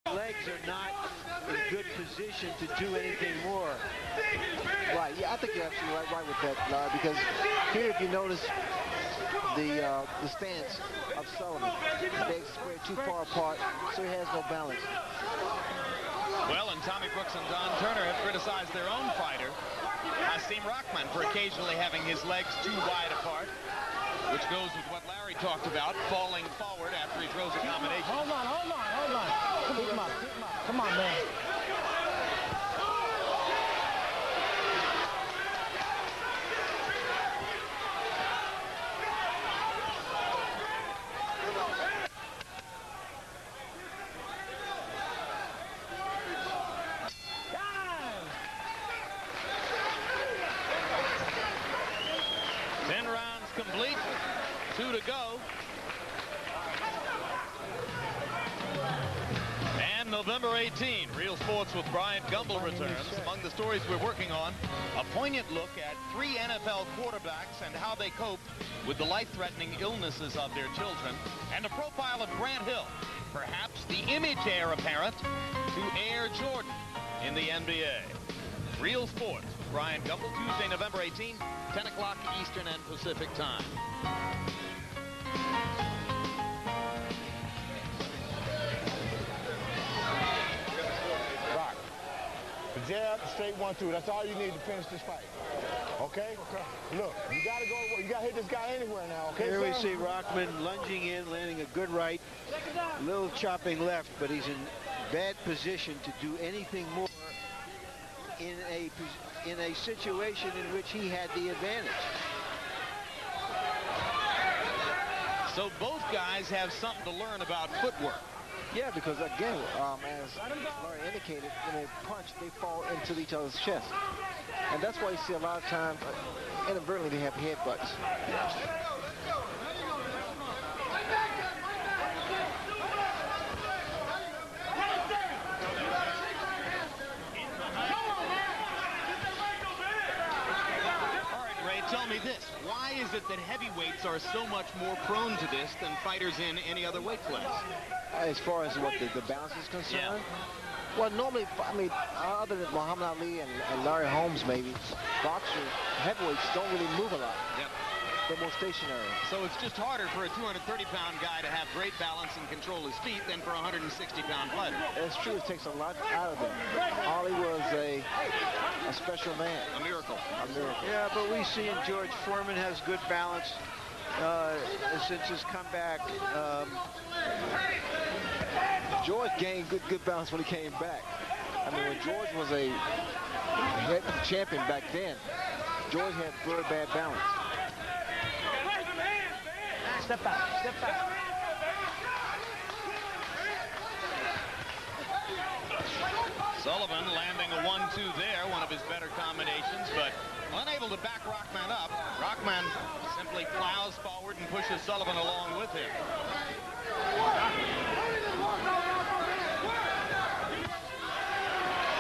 Legs are not in good position to do anything more. Right, yeah, I think you're absolutely right with that, Larry, because here, if you notice the stance of Sullivan, his legs spread too far apart, so he has no balance. Well, and Tommy Brooks and Don Turner have criticized their own fighter, Hasim Rahman, for occasionally having his legs too wide apart, which goes with what Larry talked about, falling forward after he throws a combination. Hold on. Keep him up. Come on, man. 10 rounds complete, 2 to go. And November 18, Real Sports with Bryant Gumbel returns. Among the stories we're working on, a poignant look at 3 NFL quarterbacks and how they cope with the life-threatening illnesses of their children, and a profile of Grant Hill, perhaps the image heir apparent to Air Jordan in the NBA. Real Sports, Bryant Gumbel, Tuesday, November 18, 10 o'clock Eastern and Pacific time. Rock. The jab, straight 1-2. That's all you need to finish this fight. Okay? Look, you gotta go. You gotta hit this guy anywhere now. Okay? Here we see Rahman lunging in, landing a good right, a little chopping left, but he's in bad position to do anything more in a situation in which he had the advantage. So both guys have something to learn about footwork. Yeah, because again, as Larry indicated, when they punch, they fall into each other's chest. And that's why you see a lot of times, inadvertently, they have headbutts. Tell me this, why is it that heavyweights are so much more prone to this than fighters in any other weight class? As far as what the balance is concerned? Yeah. Well, normally, I mean, other than Muhammad Ali and Larry Holmes, maybe, boxers, heavyweights don't really move a lot. Yep. They're more stationary. So it's just harder for a 230-pound guy to have great balance and control his feet than for a 160-pound fighter. That's true. It takes a lot out of them. Ali was a special man. A miracle. A miracle. Yeah, but we see George Foreman has good balance since his comeback. George gained good balance when he came back. I mean, when George was a heavyweight champion back then, George had very bad balance. Step back. Sullivan landing a 1-2 there, one of his better combinations, but unable to back Rahman up. Rahman simply plows forward and pushes Sullivan along with him.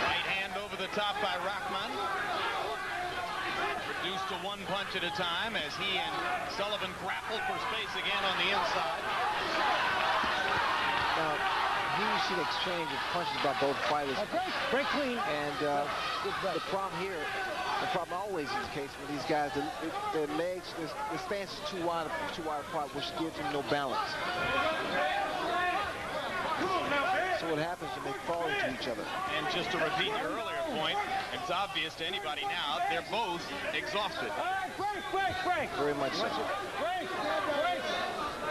Right hand over the top by Rahman. Reduced to one punch at a time as he and Sullivan grapple for space again on the inside. Now, here you see the exchange of punches by both fighters. Break clean. And the problem here, the problem always is the case with these guys, their legs, the stance is too wide apart, which gives them no balance. So what happens is they fall into each other. And just to repeat your earlier point, it's obvious to anybody now, they're both exhausted. Break. Very much so. Break.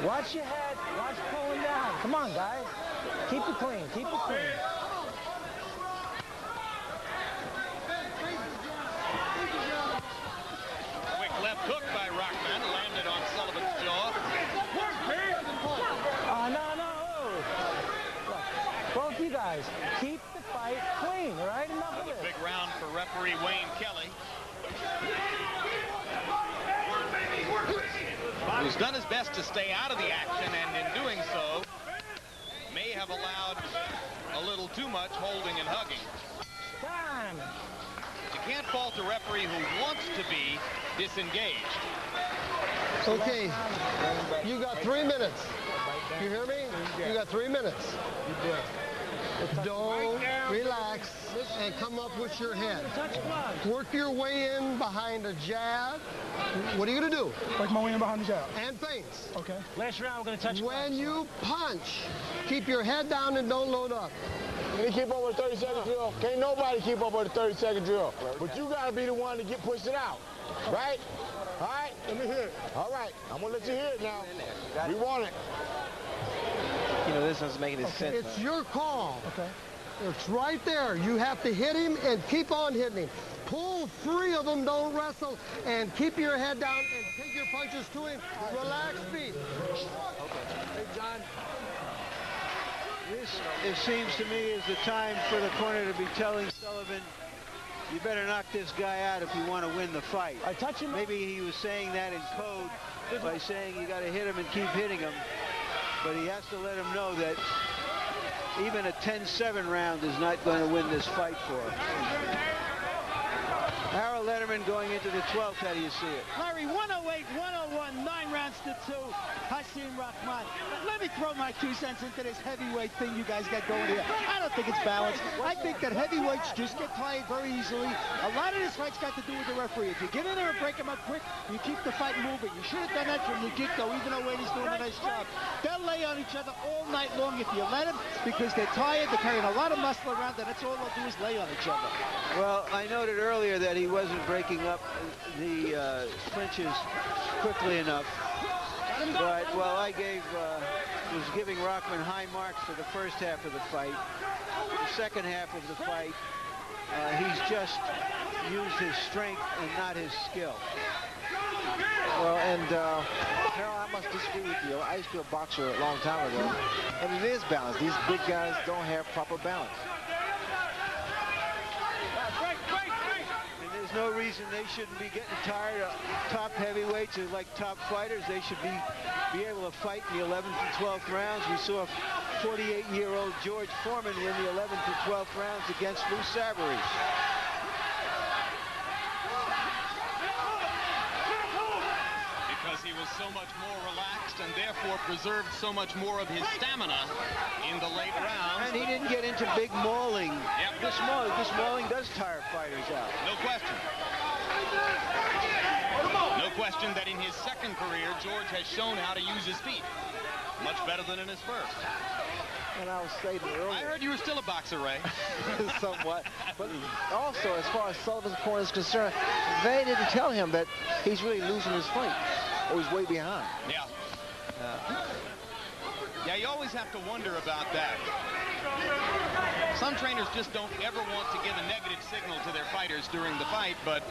Watch your head. Watch pulling down. Come on, guys. Keep it clean. Quick left hook by Rahman, landed on Sullivan's jaw. No. Look, both you guys, keep the fight clean, all right? Enough of this. Big round for referee Wayne Kelly, who's done his best to stay out of the action, and in doing so, may have allowed a little too much holding and hugging. Time. You can't fault a referee who wants to be disengaged. Okay, you got 3 minutes. You hear me? You got 3 minutes. Don't relax and come up with your head. Work your way in behind a jab. What are you going to do? Work my way in behind the jab. And feints. Okay. Last round, we're going to touch. When you punch, keep your head down and don't load up. Can he keep up with a 30-second drill? Can't nobody keep up with a 30-second drill. But you got to be the one to get pushed it out. Right? All right? Let me hear it. All right. I'm going to let you hear it now. We want it. You know, this doesn't make any sense. It's man. your call. Okay. It's right there. You have to hit him and keep on hitting him. Pull 3 of them, don't wrestle, and keep your head down and take your punches to him. Relax feet. Hey, John. This, it seems to me, is the time for the corner to be telling Sullivan, you better knock this guy out if you want to win the fight. I touch him. Maybe he was saying that in code by saying you got to hit him and keep hitting him. But he has to let him know that even a 10-7 round is not going to win this fight for him. Harold Letterman going into the 12th. How do you see it? Larry, 108, 101, 9 rounds to 2. Hasim Rahman. Let me throw my 2 cents into this heavyweight thing you guys got going here. I don't think it's balanced. I think that heavyweights just get tired very easily. A lot of this fight's got to do with the referee. If you get in there and break him up quick, you keep the fight moving. You should have done that from the get-go, even though Wayne's doing a nice job. They'll lay on each other all night long if you let them, because they're tired, they're carrying a lot of muscle around, and that's all they'll do is lay on each other. Well, I noted earlier that he wasn't breaking up the clinches quickly enough. But, well, I was giving Rahman high marks for the first half of the fight. The second half of the fight, he's just used his strength and not his skill. Well, and Harold, I must disagree with you. I used to be a boxer a long time ago, and it is balanced. These big guys don't have proper balance. And there's no reason they shouldn't be getting tired of top heavyweights or like top fighters. They should be able to fight in the 11th and 12th rounds. We saw 48-year-old George Foreman win the 11th and 12th rounds against Lou Savarese. Because he was so much more relaxed and therefore preserved so much more of his stamina in the late rounds. And he didn't get into big mauling. Yep. This mauling does tire fighters out. No question. No question that in his second career, George has shown how to use his feet much better than in his first. And I was stating earlier. I heard you were still a boxer, Ray. Somewhat. But also, as far as Sullivan's corner is concerned, they didn't tell him that he's really losing his fight. Or he's way behind. Yeah. Yeah, you always have to wonder about that. Some trainers just don't ever want to give a negative signal to their fighters during the fight, but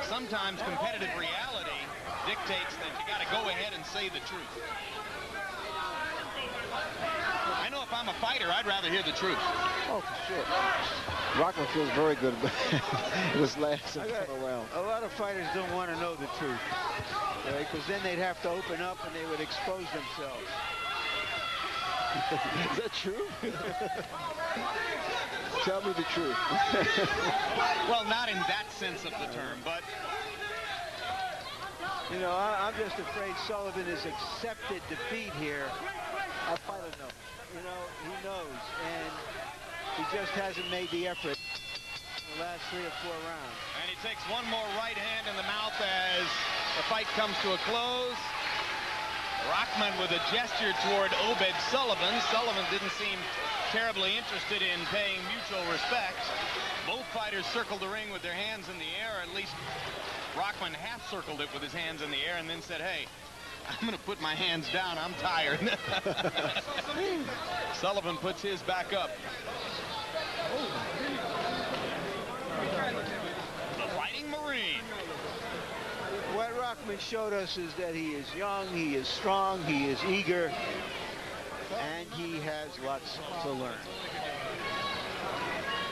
sometimes competitive reality dictates that you got to go ahead and say the truth. I know if I'm a fighter, I'd rather hear the truth. Oh, for sure. Rahman feels very good about this last and final round. A lot of fighters don't want to know the truth, right? Because then they'd have to open up and they would expose themselves. Is that true? Tell me the truth. Well, not in that sense of the term, but... You know, I'm just afraid Sullivan has accepted defeat here. Our fighter knows. You know, he knows, and he just hasn't made the effort in the last 3 or 4 rounds. And he takes one more right hand in the mouth as the fight comes to a close. Rahman with a gesture toward Obed Sullivan. Sullivan didn't seem terribly interested in paying mutual respect. Both fighters circled the ring with their hands in the air, or at least Rahman half circled it with his hands in the air and then said, hey, I'm going to put my hands down. I'm tired. Sullivan puts his back up. The Fighting Marine. What Rahman showed us is that he is young, he is strong, he is eager, and he has lots to learn.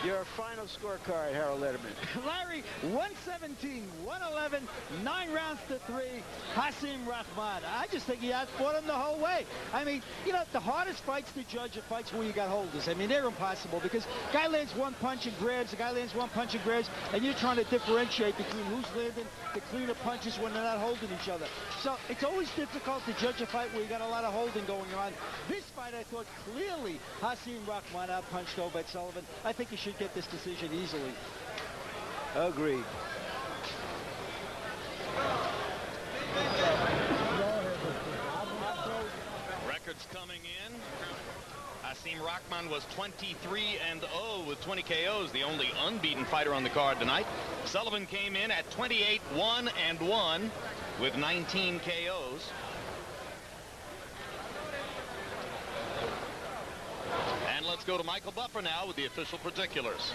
Your final scorecard, Harold Letterman. Larry, 117, 111, 9 rounds to 3. Hasim Rahman. I just think he outfought him the whole way. I mean, you know, the hardest fights to judge are fights where you got holders. I mean, they're impossible because guy lands one punch and grabs, the guy lands one punch and grabs, and you're trying to differentiate between who's landing the cleaner punches when they're not holding each other. So it's always difficult to judge a fight where you got a lot of holding going on. This fight fight, I thought clearly Hasim Rahman out-punched Obed Sullivan. I think he should get this decision easily. Agreed. Records coming in. Hasim Rahman was 23-0 with 20 KOs, the only unbeaten fighter on the card tonight. Sullivan came in at 28-1-1 with 19 KOs. And let's go to Michael Buffer now with the official particulars.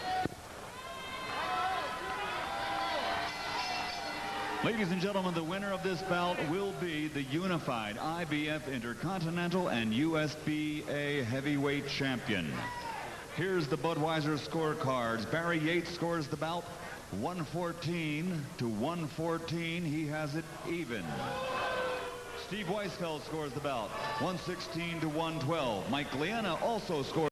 Ladies and gentlemen, the winner of this bout will be the unified IBF Intercontinental and USBA Heavyweight Champion. Here's the Budweiser scorecards. Barry Yates scores the bout 114-114. He has it even. Steve Weisfeld scores the bout 116-112. Mike Liana also scores